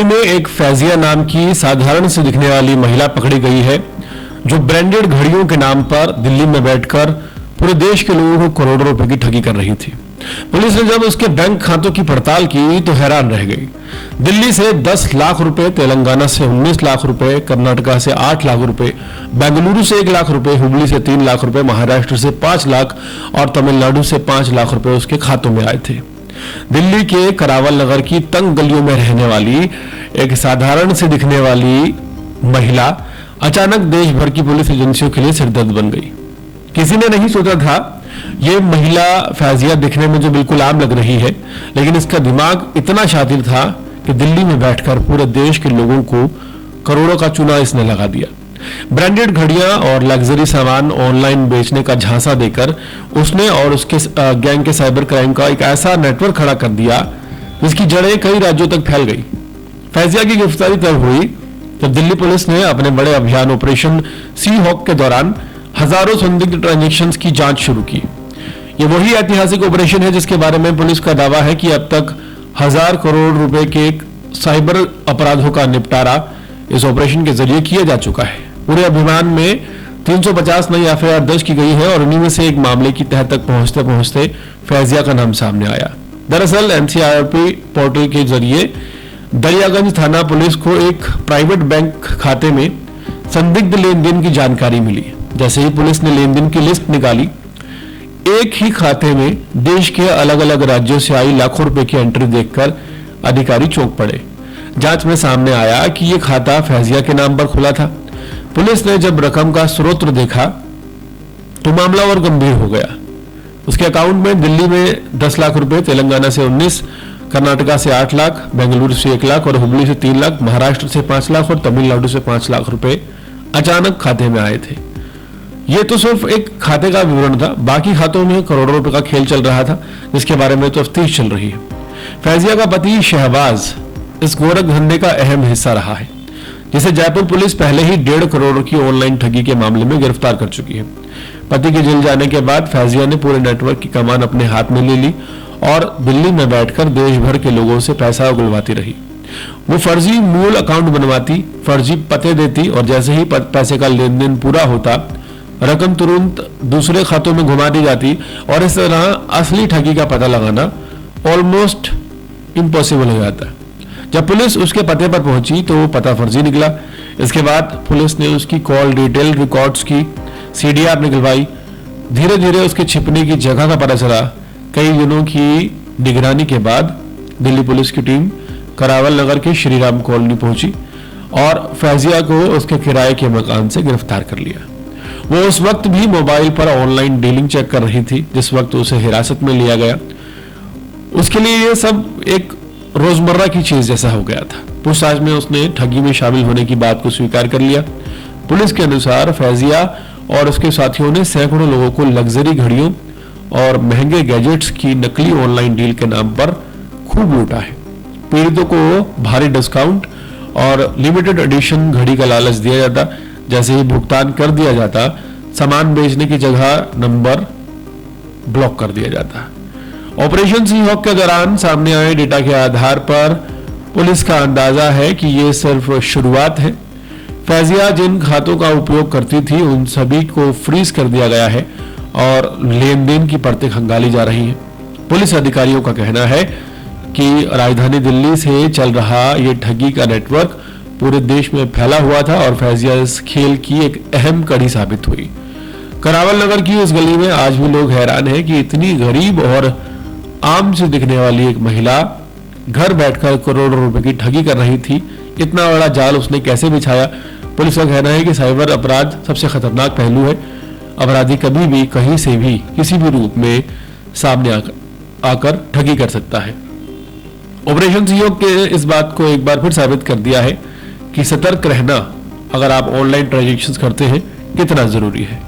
में एक फैजिया नाम की साधारण से दिखने वाली महिला पकड़ी गई है जो ब्रांडेड घड़ियों के नाम पर दिल्ली में बैठकर पूरे देश के लोगों को करोड़ों रुपए की ठगी कर रही थी। पुलिस ने जब उसके बैंक खातों की पड़ताल की तो हैरान रह गई। दिल्ली से 10 लाख रुपए, तेलंगाना से 19 लाख रुपए, कर्नाटका से 8 लाख रुपए, बेंगलुरु से 1 लाख रुपए, हुबली से 3 लाख रुपए, महाराष्ट्र से 5 लाख और तमिलनाडु से 5 लाख रुपए उसके खातों में आए थे। दिल्ली के करावल नगर की तंग गलियों में रहने वाली एक साधारण से दिखने वाली महिला अचानक देश भर की पुलिस एजेंसियों के लिए सिरदर्द बन गई। किसी ने नहीं सोचा था ये महिला फैजिया दिखने में जो बिल्कुल आम लग रही है, लेकिन इसका दिमाग इतना शातिर था कि दिल्ली में बैठकर पूरे देश के लोगों को करोड़ों का चूना इसने लगा दिया। ब्रांडेड घड़ियां और लग्जरी सामान ऑनलाइन बेचने का झांसा देकर उसने और उसके गैंग के साइबर क्राइम का एक ऐसा नेटवर्क खड़ा कर दिया जिसकी जड़ें कई राज्यों तक फैल गई। फैजिया की गिरफ्तारी तब हुई जब दिल्ली पुलिस ने अपने बड़े अभियान ऑपरेशन सी हॉक के दौरान हजारों संदिग्ध ट्रांजैक्शंस की जांच शुरू की। ये वही ऐतिहासिक ऑपरेशन है जिसके बारे में पुलिस का दावा है कि अब तक 1000 करोड़ रुपए के साइबर अपराधों का निपटारा इस ऑपरेशन के जरिए किया जा चुका है। पूरे अभियान में 350 नई एफआईआर दर्ज की गई है और उन्हीं में से एक मामले की तह तक पहुंचते पहुंचते फैजिया का नाम सामने आया। दरअसल एनसीआरपी पोर्टल के जरिए दरियागंज थाना पुलिस को एक प्राइवेट बैंक खाते में संदिग्ध लेन देन की जानकारी मिली। जैसे ही पुलिस ने लेन देन की लिस्ट निकाली, एक ही खाते में देश के अलग अलग राज्यों से आई लाखों रुपए की एंट्री देखकर अधिकारी चौंक पड़े। जांच में सामने आया कि यह खाता फैजिया के नाम पर खुला था। पुलिस ने जब रकम का स्रोत देखा तो मामला और गंभीर हो गया। उसके अकाउंट में दिल्ली में 10 लाख रुपए, तेलंगाना से 19, कर्नाटका से 8 लाख, बेंगलुरु से 1 लाख और हुबली से 3 लाख, महाराष्ट्र से 5 लाख और तमिलनाडु से 5 लाख रुपए अचानक खाते में आए थे। ये तो सिर्फ एक खाते का विवरण था, बाकी खातों में करोड़ों रुपए का खेल चल रहा था जिसके बारे में तफ्तीश चल रही है। फैजिया का पति शहबाज इस गोरख धंधे का अहम हिस्सा रहा है, जिसे जयपुर पुलिस पहले ही 1.5 करोड़ की ऑनलाइन ठगी के मामले में गिरफ्तार कर चुकी है। पति के जेल जाने के बाद फैजिया ने पूरे नेटवर्क की कमान अपने हाथ में ले ली और दिल्ली में बैठकर देश भर के लोगों से पैसा उगलवाती रही। वो फर्जी मूल अकाउंट बनवाती, फर्जी पते देती और जैसे ही पैसे का लेन देन पूरा होता रकम तुरंत दूसरे खातों में घुमा दी जाती और इस तरह असली ठगी का पता लगाना ऑलमोस्ट इम्पॉसिबल हो जाता है। जब पुलिस उसके पते पर पहुंची तो वो पता फर्जी निकला। इसके बाद पुलिस ने उसकी कॉल डिटेल रिकॉर्ड्स की सीडीआर निकलवाई। धीरे धीरे उसके छिपने की जगह का पता चला। कई दिनों की निगरानी के बाद दिल्ली पुलिस की टीम करावल नगर के श्रीराम कॉलोनी पहुंची और फैजिया को उसके किराए के मकान से गिरफ्तार कर लिया। वो उस वक्त भी मोबाइल पर ऑनलाइन डीलिंग चेक कर रही थी जिस वक्त उसे हिरासत में लिया गया। उसके लिए ये सब एक रोजमर्रा की चीज जैसा हो गया था। पूछताछ में उसने ठगी में शामिल होने की बात को स्वीकार कर लिया। पुलिस के अनुसार फैजिया और उसके साथियों ने सैकड़ों लोगों को लग्जरी घड़ियों और महंगे गैजेट्स की नकली ऑनलाइन डील के नाम पर खूब लूटा है। पीड़ितों को भारी डिस्काउंट और लिमिटेड एडिशन घड़ी का लालच दिया जाता। जैसे ही भुगतान कर दिया जाता, सामान बेचने की जगह नंबर ब्लॉक कर दिया जाता। ऑपरेशन सी हॉक के दौरान सामने आए डेटा के आधार पर पुलिस का अंदाजा है कि ये सिर्फ शुरुआत है। फैजिया जिन खातों का उपयोग करती थी उन सभी को फ्रीज कर दिया गया है और लेन देन की परतें खंगाली जा रही हैं। पुलिस अधिकारियों का कहना है कि राजधानी दिल्ली से चल रहा ये ठगी का नेटवर्क पूरे देश में फैला हुआ था और फैजिया इस खेल की एक अहम कड़ी साबित हुई। करावल नगर की उस गली में आज भी लोग हैरान हैं कि इतनी गरीब और आम से दिखने वाली एक महिला घर बैठकर करोड़ों रुपए की ठगी कर रही थी। इतना बड़ा जाल उसने कैसे बिछाया। पुलिस का कहना है कि साइबर अपराध सबसे खतरनाक पहलू है। अपराधी कभी भी कहीं से भी किसी भी रूप में सामने आकर ठगी कर सकता है। ऑपरेशन सहयोग के इस बात को एक बार फिर साबित कर दिया है कि सतर्क रहना अगर आप ऑनलाइन ट्रांजैक्शंस करते हैं कितना जरूरी है।